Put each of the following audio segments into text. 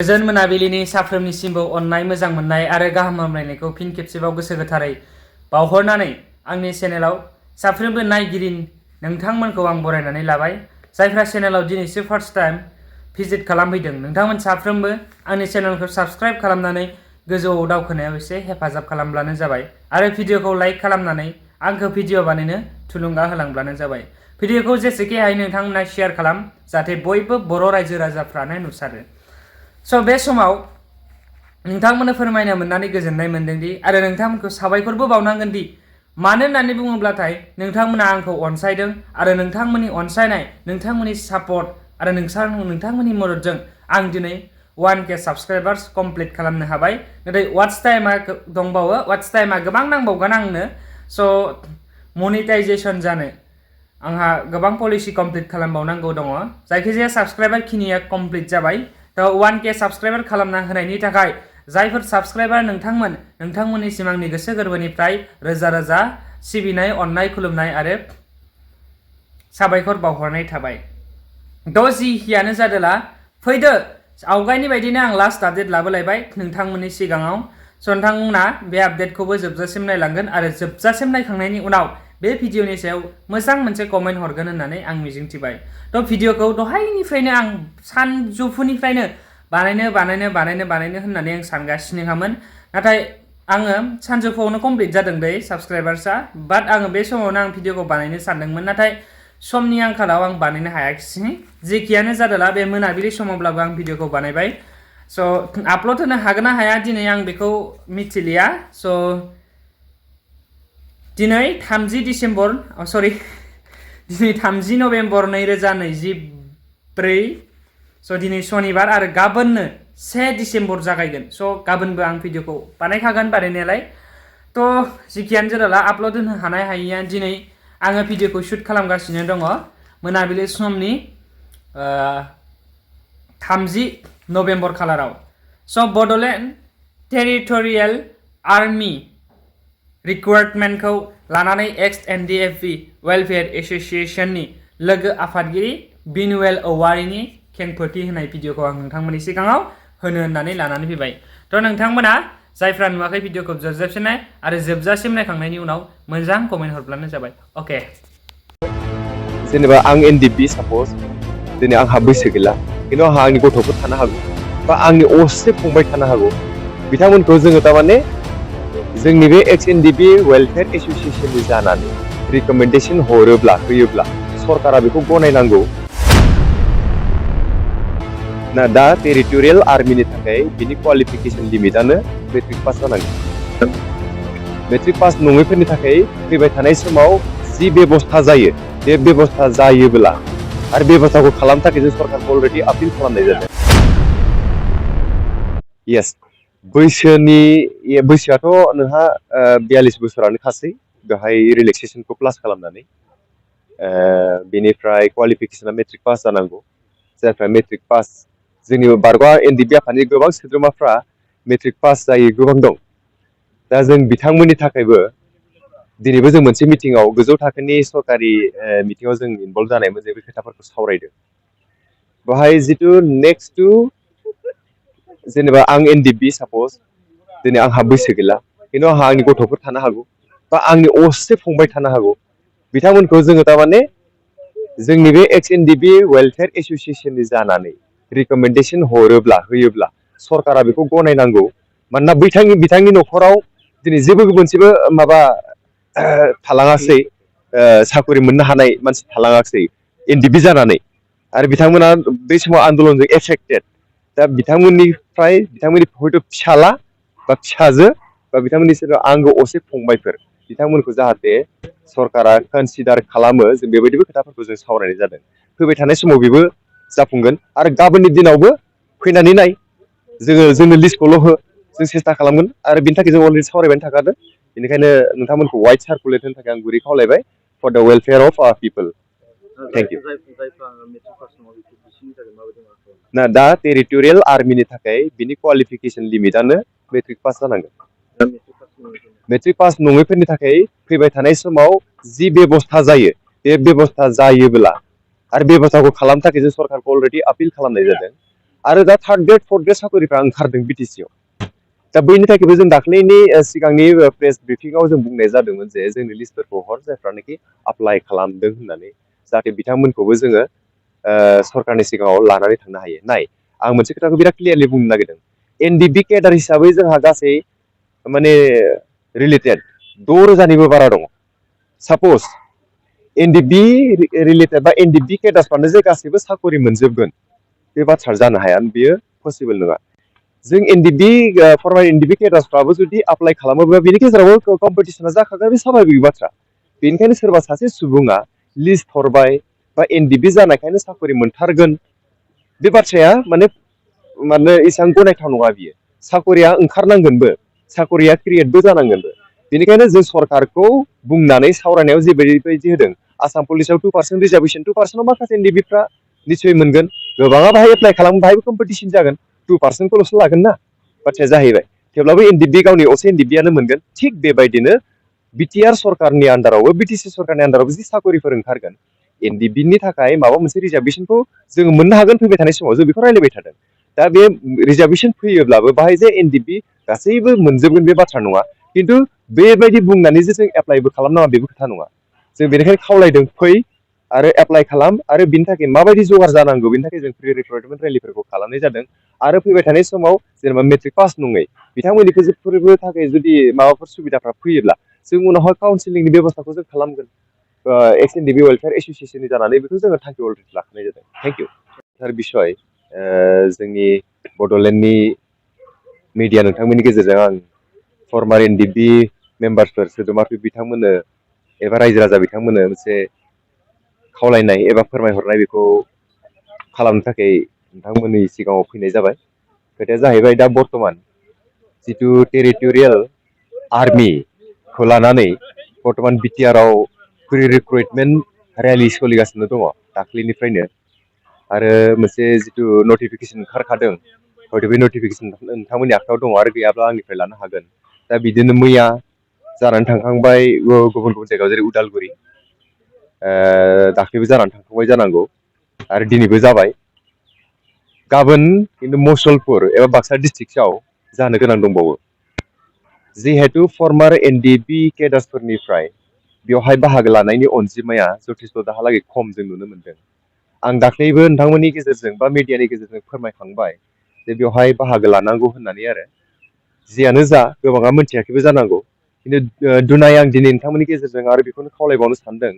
गोजोन मोनाबिलिनि साफ्रोमनिसिमबो अननाय मोजां मोननाय आरो गाहाम हामलायनायखौ फिन खेबसेबाव गोसो गोथारै बावहरनानै आंनि चेनेलाव साफ्रोमबो नायगिरि नोंथांमोनखौ आं बरायनानै लाबाय। जायफ्रा चेनेलाव दिनैसो फार्स्ट टाइम भिजिट खालामफैदों नोंथांमोन साफ्रोमबो आंनि चेनेलखौ साबस्क्राइब खालामनानै गोजौआव दावखोनायाव एसे हेफाजाब खालामब्लानो जाबाय आरो भिडिअखौ लाइक खालामनानै आंखौ भिडिअ बानायनो थुलुंगा होलांब्लानो जाबाय। भिडिअखौ जेसेखि हायो नोंथांमोना शेयार खालाम जाहाथे बयबो बर' रायजो राजाफ्रानो नुसारो। स' बे समाव नोंथांमोननो फोरमायनो मोननानै गोजोननाय मोनदोंदि आरो नोंथांमोनखौ साबायखरबो बावनांगोन दि मानो होननानै बुङोब्लाथाय नोंथांमोना आंखौ अनसायदों आरो नोंथांमोननि अनसायनाय नोंथांमोननि सापर्ट आरो नोंथांमोननि मददजों आं दिनै 1K साबस्क्राइबार्स कमप्लिट खालामनो हाबाय। नाथाय वाट्स टाइमा दंबावो, वाट्स टाइमा गोबां नांबावगोन आंनो। स' मनिटाइजेसन जानो आंहा गोबां पलिसि कमप्लिट खालामबावनांगौ दङ। जायखिजाया साबस्क्राइबार खिनिया कमप्लिट जाबाय। थ' 1K साबस्क्राइबार खालामना होनायनि थाखाय जायफोर साबस्क्राइबार नोंथांमोननिसिम आंनि गोसो गोरबोनिफ्राय रोजा रोजा सिबिनाय, अननाय, खुलुमनाय आरो साबायखर बावहरनाय थाबाय। थ' जिखियानो जादोला फैदो आवगायनि बायदिनो आं लास्ट आपडेट लाबोलायबाय नोंथांमोननि सिगाङाव। स' नोंथांमोना बे आपडेटखौबो जोबजासिम नायलांगोन आरो जोबजासिम नायखांनायनि उनाव बे भिडिअनि सायाव मोजां मोनसे कमेन्ट हरगोन होननानै आं मिजिंथिबाय। थ' भिडिअखौ दहायनिफ्रायनो आं सानजौफुनिफ्रायनो बानायनो होननानै आं सानगासिनोखामोन। नाथाय आङो सानजौफुआवनो कमप्लिट जादों दै साबस्क्राइबार्सआ। बाट आङो बे समावनो आं भिडिअखौ बानायनो सानदोंमोन, नाथाय समनि आंखालाव आं बानायनो हायाखिसै। जेखियानो जादोला बे मोनाबिलि समावब्लाबो आं भिडिअखौ बानायबाय। स' आपल'ड होनो हागोन ना हाया दिनै आं बेखौ मिथिलिया। स' दिनै 30 नभेम्बर 2024। स' दिनै सनिबार आरो गाबोननो 1 डिसेम्बर जागायगोन। स' गाबोनबो आं भिडिअखौ बानायखागोन बानायनायालाय। थ' जिखियानो जादोला आपल'ड होनो हानाय हायिया दिनै आङो भिडिअखौ शुट खालामगासिनो दङ मोनाबिलि समनि 30 नभेम्बर खालाराव। स' बड'लेण्ड टेरिट'रियेल आर्मि रिक्रुटमेन्टखौ लानानै एक्स NDFB वेलफेयार एस'सिएशननि लोगो आफादगिरि बिनुवेल औवारिनि खेंफोरथि होनाय भिडिअखौ आं नोंथांमोननि सिगाङाव होनो होननानै लानानै फैबाय। थ' नोंथांमोना जायफ्रा नुवाखै भिडिअखौ जोबजासिम नाय आरो जोबजासिम नायखांनायनि उनाव मोजां कमेन्ट हरब्लानो जाबाय। अके। जेनेबा आं NDFB साप'ज दिनै आंहा बैसो गैला, खिन्थु आंहा आंनि गथ'फोर थानो हागौ बा आंनि असे फंबाय थानो हागौ। बिथांमोनखौ जोङो थारमाने जोंनि बे एक्स NDFB वेलफेयार एस'सिएशननि जानानै रिकमेन्डेसन होयोब्ला सरकारा बेखौ गनायनांगौ। ना दा टेरिट'रियेल आर्मिनि थाखाय बिनि क्वालिफिकेसन लिमिटआनो मेट्रिक पास जानांगोन। मेट्रिक पास नङैफोरनि थाखाय फैबाय थानाय समाव जि बेबस्था जायो बे बेबस्था जायोब्ला आरो बेबस्थाखौ खालामनो थाखाय जों सरकारखौ अलरेडि आपिल खालामनाय जादों। येस, बैसोआथ' नोंहा 42 बोसोरानो खासै बेवहाय रिलेक्सेसनखौ प्लास खालामनानै। बेनिफ्राय क्वालिफिकेसना मेट्रिक पास जानांगौ। जायफ्रा मेट्रिक पास, जोंनि बारगा NDFB आफादनि गोबां सोद्रोमाफ्रा मेट्रिक पास जायै गोबां दं। दा जों बिथांमोननि थाखायबो दिनैबो जों मोनसे मिटिङाव गोजौ थाखोनि सरकारि मिटिङाव जों इनभल्भ जानायमोन, जे बे खोथाफोरखौ सावरायदों। बेवहाय जिथु नेक्स्ट टु जेनेबा आं NDFB साप'ज दिनै आंहा बैसो गैला, खिन्थु आंहा आंनि गथ'फोर थानो हागौ बा आंनि असे फंबाय थानो हागौ। बिथांमोनखौ जोङो थारमाने जोंनि बे एक्स NDFB वेलफेयार एस'सिएशननि जानानै रिकमेन्डेसन होयोब्ला सरकारा बेखौ गनायनांगौ। मानोना बिथांनि न'खराव दिनै जेबो मोनसेबो माबा थालाङासै, साकरि मोननो हानाय मानसि थालाङासै NDFB जानानै, आरो बिथांमोना बै समाव आन्दलनजों एफेक्टेड। दा बिथांमोननि हयथ' फिसाला बा फिसाजो बा बिथांमोननि सोरबा आंगो असे फंबायफोर बिथांमोनखौ जाहाथे सरकारा कनसिडार खालामो, जों बेबायदिबो खोथाफोरखौ जों सावरायनाय जादों। फैबाय थानाय समाव बेबो जाफुंगोन आरो गाबोननि दिनावबो फैनानै नाय, जोंनो लिस्टखौल' हो, जों सेस्था खालामगोन आरो बिनि थाखाय जों अलरेडि सावरायबाय थाखादों। बेनिखायनो नोंथांमोनखौ वाइड सार्कुलेट होनो थाखाय आं गुरै खावलायबाय for the welfare of our people. Thank you. ना दा टेरिट'रियेल आर्मिनि थाखाय बिनि क्वालिफिकेसन लिमिटआनो मेट्रिक पास जानांगोन। मेट्रिक पास नङैफोरनि थाखाय फैबाय थानाय समाव जि बेबस्था जायो बे बेबस्था जायोब्ला आरो बेबस्थाखौ खालामनो थाखाय जों सरकारखौ अलरेडि आपिल खालामनाय जादों। आरो दा थार्द ग्रेड फर्थ ग्रेड साख्रिफ्रा ओंखारदों बिटिसिआव दा बैनि थाखायबो जों दाख्लैनि सिगांनि प्रेस ब्रिफिंआव जों बुंनाय जादोंमोन जे जोंनि लिस्टफोरखौ हर जायफ्रानोखि एप्लाइ खालामदों होननानै जाहाथे बिथांमोनखौबो जोङो सरकारनि सिगाङाव लानानै थांनो हायो नाय आं मोनसे खोथाखौ बिराद क्लियारलि बुंनो नागिरदों एनडिबि केडार हिसाबै जोंहा गासै माने रिलेटेड 6,000निबो बारा दङ साप'ज एनडिबि रिलेटेड बा एनडिबि केडार्सफ्रानो जे गासैबो साकरि मोनजोबगोन बे बाथ्रा जानो हाया बेयो पसिबोल नङा जों एनडिबि फरमार एनडिबि केडार्सफ्राबो जुदि एप्लाइ खालामोब्ला बेनि गेजेरावबो कम्पिटिसना जाखागोन बे स्वाभाबिक बाथ्रा बेनिखायनो सोरबा सासे सुबुङा लिस्ट हरबाय बा एनडिबि जानायखायनो साकरि मोनथारगोन बे बाथ्राया माने एसेबां गनायथाव नङा बियो साकरिया ओंखारनांगोनबो साकरिया क्रिएटबो जानांगोनबो बेनिखायनो जों सरकारखौ बुंनानै सावरायनायाव जेबायदि होदों आसाम पुलिसाव 2% रिजार्भेसन 2% माखासे एनडिबिफ्रा निसय मोनगोन गोबाङा बाहाय एप्लाइ खालामो बाहायबो कम्पिटिसन जागोन 2%खौल'सो लागोन ना बाथ्राया जाहैबाय थेवब्लाबो एनडिबि गावनि असे एनडिबियानो मोनगोन थिग बेबायदिनो बिटिआर सरकारनि आन्दारावबो बिटिसि सरकारनि आन्दारावबो जि साकरिफोर ओंखारगोन एनडिबिनि थाखाय माबा मोनसे रिजार्भेसनखौ जोङो मोननो हागोन फैबाय थानाय समाव जों बेखौ रायलायबाय थादों दा बे रिजार्भेसन फैयोब्लाबो बाहाय जे एनडिबि गासैबो मोनजोबगोन बे बाथ्रा नङा खिन्थु बेबायदि बुंनानै जे जों एप्लाइबो खालामनाङा बेबो खोथा नङा जों बेनिखायनो खावलायदों फै आरो एप्लाइ खालाम आरो बिनि थाखाय माबायदि जगार जानांगौ बेनि थाखाय जों प्रि रिक्रुटमेन्ट रेलिफोरखौ खालामनाय जादों आरो फैबाय थानाय समाव जेनेबा मेट्रिक पास नङै बिथांमोननिफोरबो थाखाय जुदि माबाफोर सुबिदाफ्रा फैयोब्ला जों उनावहाय काउन्सिलिंनि बेब'स्थाखौ जों खालामगोन एक्स एनडिबि वेलफेयार एस'सियेसननि जानानै बेखौ जोङो थांखि अलरेडि लाखानाय जादों थेंक इउ सार बिसय जोंनि बड'लेण्डनि मिडिया नोंथांमोननि गेजेरजों आं फर्मार एनडिबि मेम्बारसफोर सोद्रोमाफोर बिथांमोननो एबा रायजो राजा बिथांमोननो मोनसे खावलायनाय एबा फोरमायहरनाय बेखौ खालामनो थाखाय नोंथांमोननि सिगाङाव फैनाय जाबाय खोथाया जाहैबाय दा बर्थमान जिथु टेरिट'रियेल आर्मिखौ लानानै बर्थमान बिटिआरआव प्रि रिक्रुटमेन्ट रेलि सोलिगासिनो दङ दाख्लैनिफ्रायनो आरो मोनसे जिथु नटिफिकेसन ओंखारखादों हयथ' बे नटिफिकेसन नोंथांमोननि आखायाव दङ आरो गैयाब्ला आंनिफ्राय लानो हागोन दा बिदिनो मैया जानानै थांखांबाय गुबुन गुबुन जायगायाव जेरै उदालगुरि दाख्लैबो जानानै थांखांबाय जानांगौ आरो दिनैबो जाबाय गाबोन खिन्थु मुसलपुर एबा बाक्सा डिस्ट्रिक्टआव जानो गोनां दंबावो जिहेतु फर्मार एनडिबि केडार्सफोरनिफ्राय बेवहाय बाहागो लानायनि अनजिमाया जथेस्थ' दाहालागै खम जों नुनो मोनदों आं दाख्लैबो नोंथांमोननि गेजेरजों बा मिडियानि गेजेरजों फोरमायखांबाय जे बेवहाय बाहागो लानांगौ होननानै आरो जियानो जा गोबाङा मिथियाखैबो जानांगौ खिन्थु दुनाय आं दिनै नोंथांमोननि गेजेरजों आरो बेखौनो खावलायबावनो सानदों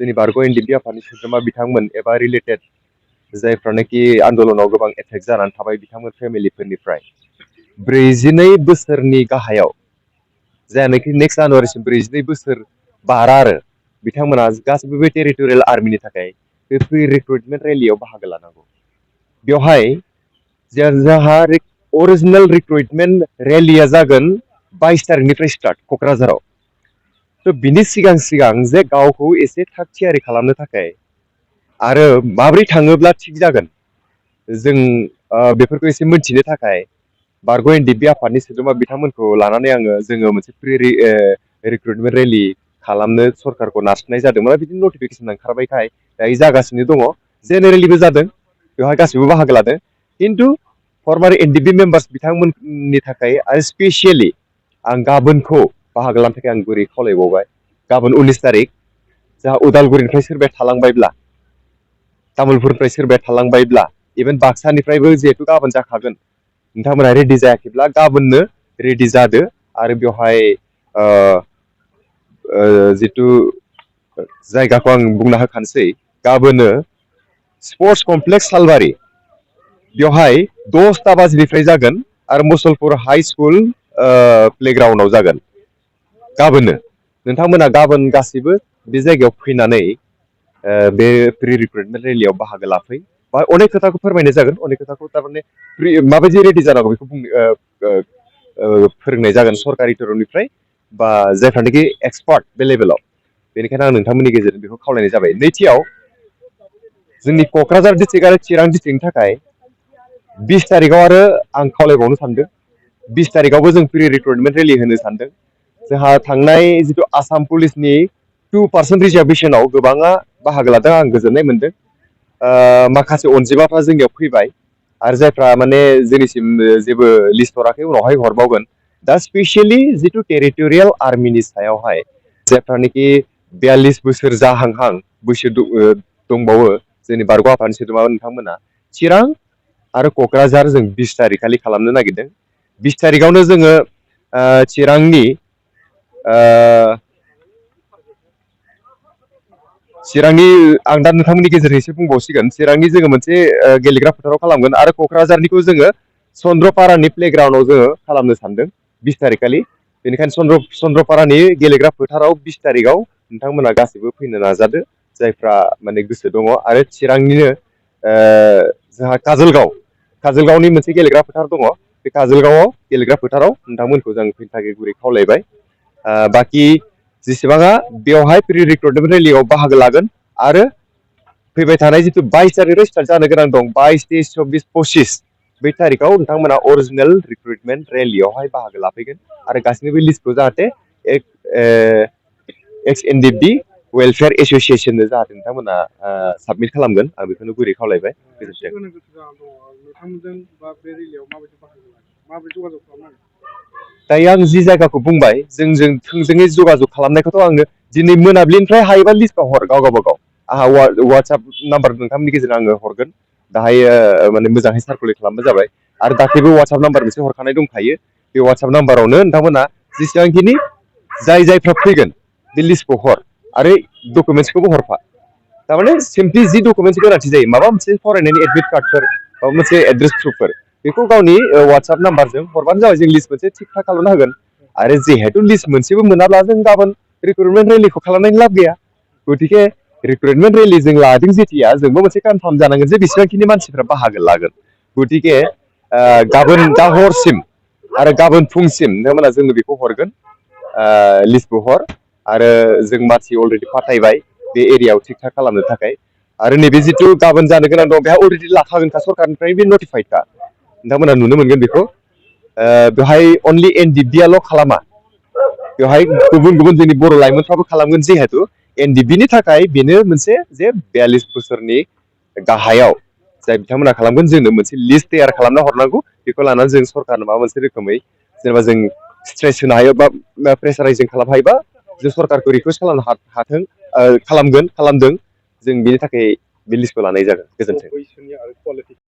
जोंनि बारग' एनडिबि आफादनि सोद्रोमा बिथांमोन एबा रिलेटेड जायफ्रानोखि आन्दलनाव गोबां एफेक्ट जानानै थाबाय बिथांमोन फेमिलिफोरनिफ्राय 42 बोसोरनि गाहायाव जायनाखि नेक्स्ट जानुवारिसिम 42 बोसोर बारा आरो बिथांमोना गासिबो बे टेरिट'रियेल आर्मिनि थाखाय बे प्रि रिक्रुटमेन्ट रेलियाव बाहागो लानांगौ बेवहाय जोंहा अरिजिनेल रिक्रुटमेन्ट रेलिया जागोन 22 तारिखनिफ्राय स्टार्ट क'क्राझाराव थ' बिनि सिगां सिगां जे गावखौ एसे थाग थियारि खालामनो थाखाय आरो माब्रै थाङोब्ला थिग जागोन जों बेफोरखौ एसे मोनथिनो थाखाय बारग' एनडिबि आफादनि सोद्रोमा बिथांमोनखौ लानानै जोङो मोनसे प्रि रिक्रुटमेन्ट रेलि खालामनो सरकारखौ नारसिननाय जादोंमोन बिदिनो नटिफिकेसन ओंखारबायखाय दायो जागासिनो दङ जेनेरेलिबो जादों बेवहाय गासिबो बाहागो लादों खिन्थु फर्मार एनडिबि मेम्बार्स बिथांमोननि थाखाय आरो स्पेसियेलि आं गाबोनखौ बाहागो लानो थाखाय आं गुरै खावलायबावबाय गाबोन 19 तारिख जोंहा उदालगुरिनिफ्राय सोरबाया थालांबायब्ला तामुलपुरनिफ्राय सोरबाया थालांबायब्ला इभेन बाक्सानिफ्रायबो जिहेतु गाबोन जाखागोन नोंथांमोना रेडि जायाखैब्ला गाबोननो रेडि जादो आरो बेवहाय जिथु जायगाखौ आं बुंना होखानोसै गाबोनो स्पर्ट्स कमप्लेक्स सालबारि बेवहाय 10ता बाजिनिफ्राय जागोन आरो मुसलपुर हाई स्कुल प्लेग्राउन्डआव जागोन गाबोननो नोंथांमोना गाबोन गासैबो बे जायगायाव फैनानै बे प्रि रिक्रुटमेन्ट रेलियाव बाहागो लाफै बा अनेक खोथाखौ फोरमायनाय जागोन अनेक खोथाखौ थारमाने माबायदि रेडि जानांगौ बेखौ फोरोंनाय जागोन सरकारि तरफनिफ्राय बा जायफ्रानोखि एक्सपार्ट बे लेभेलाव बेनिखायनो आं नोंथांमोननि गेजेरजों बेखौ खावलायनाय जाबाय नैथियाव जोंनि क'क्राझार डिस्ट्रिक्ट आरो चिरां डिस्ट्रिक्टनि थाखाय 20 तारिखआव आरो आं खावलायबावनो सानदों 20 तारिखआवबो जों प्रि रिक्रुटमेन्ट रेलि होनो सानदों जोंहा थांनाय जिथु आसाम पुलिसनि 2% रिजार्भेसनाव गोबाङा बाहागो लादों आं गोजोननाय मोनदों माखासे अनजिमाफ्रा जोंनियाव फैबाय आरो जायफ्रा माने जोंनिसिम जेबो लिस्ट हराखै उनावहाय हरबावगोन दा स्पेसियेलि जिथु टेरिटरियेल आर्मिनि सायावहाय जायफ्रानोखि 42 बोसोर जाहांहां बैसो दंबावो जोंनि बारग' आफादनि सोद्रोमा नोंथांमोना चिरां आरो क'क्राझार जों 20 तारिख खालि खालामनो नागिरदों 20 तारिखआवनो जोङो चिरांनि आं दा नोंथांमोननि गेजेरजों एसे बुंबावसिगोन चिरांनि जोङो मोनसे गेलेग्रा फोथाराव खालामगोन आरो क'क्राझारनिखौ जोङो चन्द्रपारानि प्लेग्राउन्डआव जोङो खालामनो सानदों 20 तारिख खालि बेनिखायनो चन्द्रपारानि गेलेग्रा फोथाराव 20 तारिखआव नोंथांमोना गासैबो फैनो नाजादो जायफ्रा माने गोसो दङ आरो चिरांनिनो जोंहा काजलगावनि मोनसे गेलेग्रा फोथार दङ बे काजलगावआव गेलेग्रा फोथाराव नोंथांमोनखौ जों फैनो थाखाय गुरै खावलायबाय बाखि जेसेबाङा बेवहाय प्रि रिक्रुटमेन्ट रेलियाव बाहागो लागोन आरो फैबाय थानाय जिथु 22 तारिखआव स्टार्ट जानो गोनां दं 22, 23, 24, 25 बै तारिखआव नोंथांमोना अरिजिनेल रिक्रुटमेन्ट रेलियावहाय बाहागो लाफैगोन आरो गासैनिबो लिस्टखौ जाहाथे एक्स एनडिएफबि वेलफेयार एस'सियेसननो जाहाथे नोंथांमोना साबमिट खालामगोन आं बेखौनो गुरै खावलायबाय दायो आं जि जायगाखौ बुंबाय जोंजों थोंजोङै जगाजग खालामनायखौथ' आङो दिनै मोनाबिलिनिफ्राय हायोबा लिस्टआव हर गावबागाव आंहा वाट्सएप नाम्बार नोंथांमोननि गेजेरजों आङो हरगोन दाहाय माने मोजाङै सार्कुलेट खालामबानो जाबाय आरो दाख्लैबो वाट्सएप नाम्बार मोनसे हरखानाय दंखायो बे वाट्सएप नाम्बारावनो नोंथांमोना जेसेबांखिनि जायफ्रा फैगोन बे लिस्टखौ हर आरो डकुमेन्टसखौबो हरफा थारमाने सिम्पलि जि डकुमेन्टस गोनांथि जायो माबा मोनसे फरायनायनि एडमिट कार्डफोर माबा मोनसे एड्रेस प्रुफफोर बेखौ गावनि वाट्सएप नाम्बारजों हरबानो जाबाय जों लिस्ट मोनसे थिक थाक खालामना होगोन आरो जिहेतु लिस्ट मोनसेबो मोनाब्ला जों गाबोन रिक्रुटमेन्ट रेलिखौ खालामनायनि लाब गैया गतिके रिक्रुटमेन्ट रेलि जों लादों जेथिया जोंबो मोनसे कनफार्म जानांगोन जे बेसेबांखिनि मानसिफ्रा बाहागो लागोन गतिके गाबोन दा हरसिम आरो गाबोन फुंसिम नोंथांमोना जोंनो बेखौ हरगोन लिस्टखौ हर आरो जों मानसि अलरेडि फाथायबाय बे एरियायाव थिक थाक खालामनो थाखाय आरो नैबे जिथु गाबोन जानो गोनां दं बेहा अलरेडि लाखागोनखा सरकारनिफ्राय बे नटिफाइडखा नोंथांमोना नुनो मोनगोन बेखौ बेवहाय अनलि एनडिएफबिआल' खालामा बेवहाय गुबुन गुबुन जोंनि बर' लाइमोनफ्राबो खालामगोन जिहेतु एनडिएफबिनि थाखाय बेनो मोनसे जे 42 बोसोरनि गाहायाव जाय बिथांमोना खालामगोन जोंनो मोनसे लिस्ट तैयार खालामना हरनांगौ बेखौ लानानै जों सरकारनो माबा मोनसे रोखोमै जेनेबा जों स्ट्रेस होनो हायो बा प्रेसाराइजिं खालामनो हायोबा जों सरकारखौ रिकुवेस्ट खालामदों जों बेनि थाखाय बे लिस्टखौ लानाय जागोन गोजोन्थों